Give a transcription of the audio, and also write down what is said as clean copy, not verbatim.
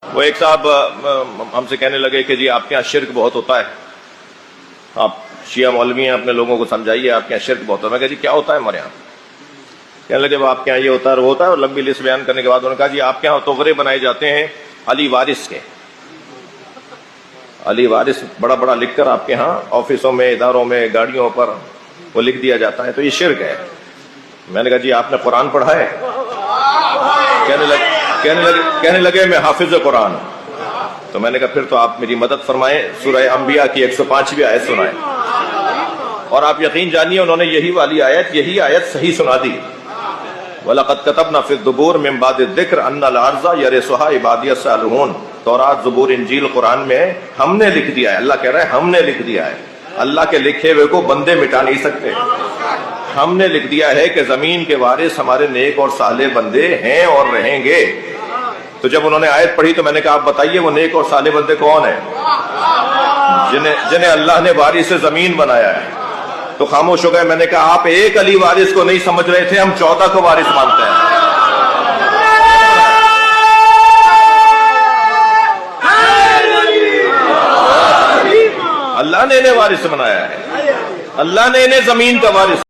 وہ ایک صاحب ہم سے کہنے لگے کہ جی آپ کے یہاں شرک بہت ہوتا ہے، آپ شیعہ مولوی ہیں، اپنے لوگوں کو سمجھائیے آپ کے یہاں شرک بہت ہوتا ہے۔ میں کہا جی کیا ہوتا ہے ہمارے یہاں؟ کہنے لگے وہ آپ کے یہاں یہ ہوتا ہے وہ ہوتا ہے، اور لمبی لسٹ بیان کرنے کے بعد انہوں نے کہا جی آپ کے یہاں تغرے بنائے جاتے ہیں علی وارث کے، علی وارث بڑا بڑا لکھ کر آپ کے ہاں آفسوں میں، اداروں میں، گاڑیوں پر وہ لکھ دیا جاتا ہے، تو یہ شرک ہے۔ میں نے کہا جی آپ نے قرآن پڑھا ہے؟ کہنے لگے میں حافظ قرآن ہوں۔ تو میں نے کہا پھر تو آپ میری مدد فرمائیں، سورہ انبیاء کی 105ویں آیت سنائیں۔ اور آپ یقین جانیے انہوں نے یہی آیت صحیح سنا دی۔ وَلَقَدْ كَتَبْنَا فِي الزُّبُورِ مِن بَعْدِ الذِّكْرِ أَنَّ الْأَرْضَ يَرِثُهَا عِبَادِيَ الصَّالِحُونَ، تورات، زبور، انجیل، قرآن میں ہم نے لکھ دیا ہے، اللہ کہہ رہا ہے ہم نے لکھ دیا ہے۔ اللہ کے لکھے ہوئے کو بندے مٹا نہیں سکتے۔ ہم نے لکھ دیا ہے کہ زمین کے وارث ہمارے نیک اور صالح بندے ہیں اور رہیں گے۔ تو جب انہوں نے آیت پڑھی تو میں نے کہا آپ بتائیے وہ نیک اور صالح بندے کون ہیں؟ جنہیں اللہ نے وارث زمین بنایا ہے۔ تو خاموش ہو گئے۔ میں نے کہا آپ ایک علی وارث کو نہیں سمجھ رہے تھے، ہم 14 کو وارث مانتے ہیں۔ اللہ نے انہیں وارث بنایا ہے، اللہ نے انہیں زمین کا وارث